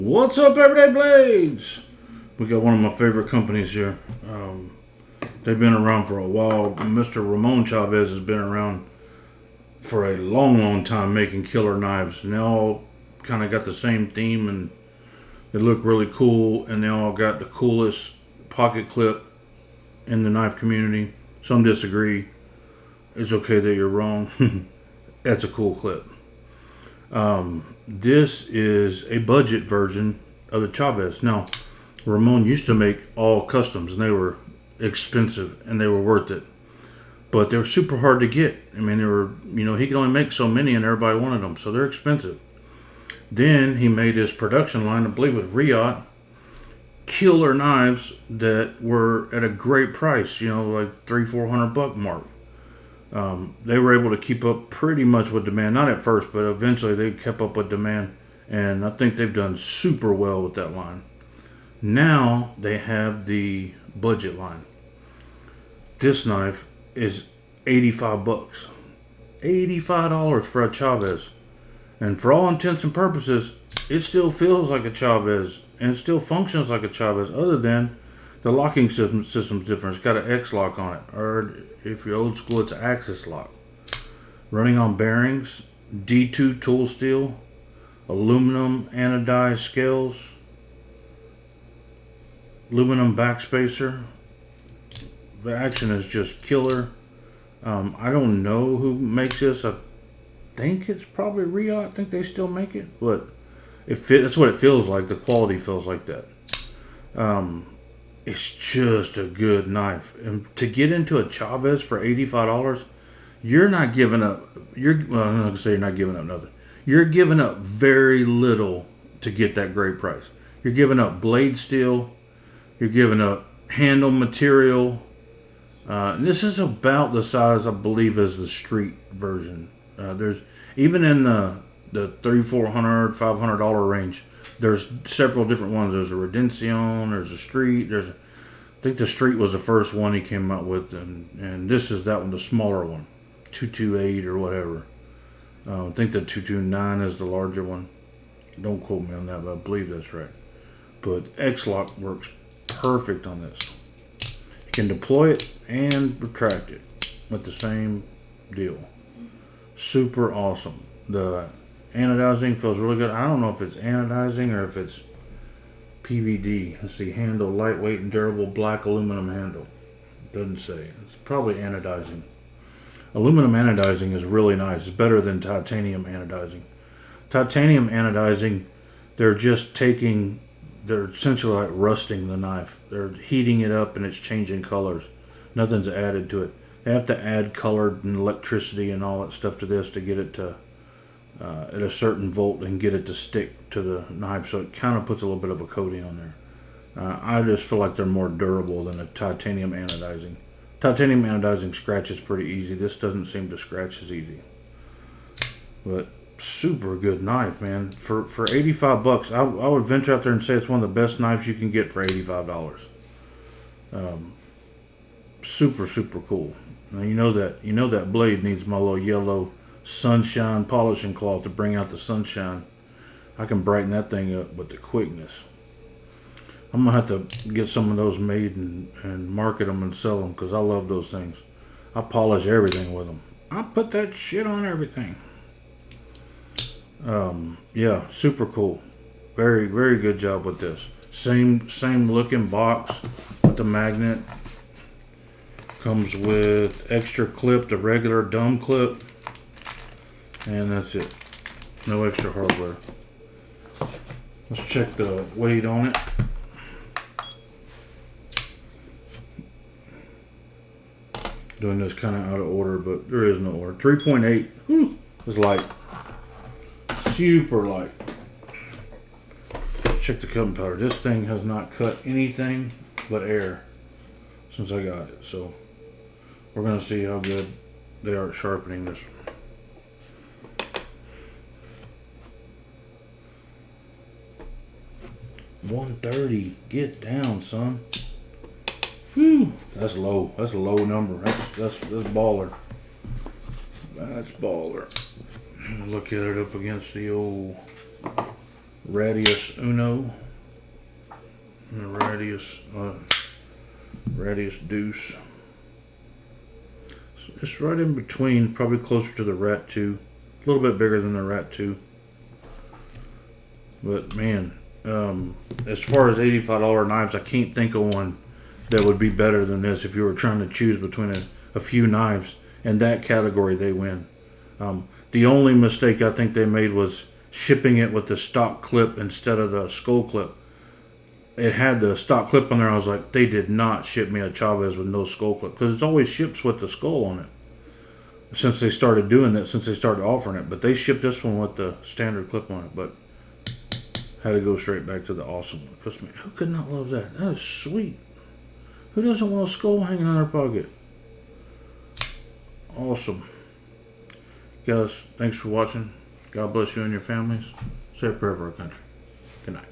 What's up, Everyday Blades? We got one of my favorite companies here. They've been around for a while. Mr. Ramon Chaves has been around for a long time making killer knives. And they all kind of got the same theme and they look really cool. And they all got the coolest pocket clip in the knife community. Some disagree. It's okay that you're wrong. That's a cool clip. This is a budget version of the Chaves. Now, Ramon used to make all customs, and they were expensive, and they were worth it. But they were super hard to get. I mean, they were, he could only make so many, and everybody wanted them, so they're expensive. Then he made his production line, I believe with Riot, killer knives that were at a great price, like $300-400 mark. They were able to keep up pretty much with demand. Not at first, but eventually they kept up with demand. And I think they've done super well with that line. Now they have the budget line. This knife is $85. $85 for a Chaves. And for all intents and purposes, it still feels like a Chaves. And it still functions like a Chaves, other than the locking system's different. It's got an X-Lock on it. Or if you're old school, it's an axis lock. Running on bearings, D2 tool steel, aluminum anodized scales, aluminum backspacer. The action is just killer. I don't know who makes this. I think it's probably Riot. I think they still make it. But that's what it feels like. The quality feels like that. It's just a good knife. And to get into a Chaves for $85, you're not giving up. I'm not going to say you're not giving up nothing. You're giving up very little to get that great price. You're giving up blade steel. You're giving up handle material. And this is about the size, I believe, as the street version. There's even in the $300, $400, $500 range. There's several different ones. There's a Redemption, there's a Street, I think the Street was the first one he came out with, and this is that one, the smaller one, 228 or whatever. I think the 229 is the larger one. Don't quote me on that, but I believe that's right. But X-Lock works perfect on this. You can deploy it and retract it with the same deal. Super awesome. The anodizing feels really good. I don't know if it's anodizing or if it's PVD. Let's see, handle, lightweight and durable black aluminum handle. Doesn't say. It's probably anodizing. Aluminum anodizing is really nice. It's better than titanium anodizing. Titanium anodizing, they're essentially like rusting the knife. They're heating it up and it's changing colors. Nothing's added to it. They have to add color and electricity and all that stuff to this to get it to at a certain volt and get it to stick to the knife, so it kind of puts a little bit of a coating on there. I just feel like they're more durable than a titanium anodizing. Titanium anodizing scratches pretty easy. This doesn't seem to scratch as easy. But super good knife, man. For $85, I would venture out there and say it's one of the best knives you can get for $85. Super cool. Now you know that blade needs my little yellow sunshine polishing cloth to bring out the sunshine. I can brighten that thing up with the quickness. I'm gonna have to get some of those made and market them and sell them, because I love those things. I polish everything with them. I put that shit on everything. Yeah, super cool. Very good job with this. Same looking box with the magnet. Comes with extra clip, the regular dumb clip. And that's it. No extra hardware. Let's check the weight on it. Doing this kind of out of order, but there is no order. 3.8 is light. Super light. Let's check the cutting powder. This thing has not cut anything but air since I got it. So we're going to see how good they are at sharpening this. 130. Get down, son. Whew. That's low. That's a low number. That's baller. That's baller. Look at it up against the old Radius Uno. And the Radius Deuce. So it's right in between, probably closer to the Rat 2. A little bit bigger than the Rat 2. But man, as far as $85 knives, I can't think of one that would be better than this if you were trying to choose between a few knives. In that category, they win. The only mistake I think they made was shipping it with the stock clip instead of the skull clip. It had the stock clip on there. I was like, they did not ship me a Chaves with no skull clip, because it always ships with the skull on it. Since they started doing that, since they started offering it, but they shipped this one with the standard clip on it. But had to go straight back to the awesome one. Because man, who could not love that? That is sweet. Who doesn't want a skull hanging in their pocket? Awesome. Guys, thanks for watching. God bless you and your families. Say a prayer for our country. Good night.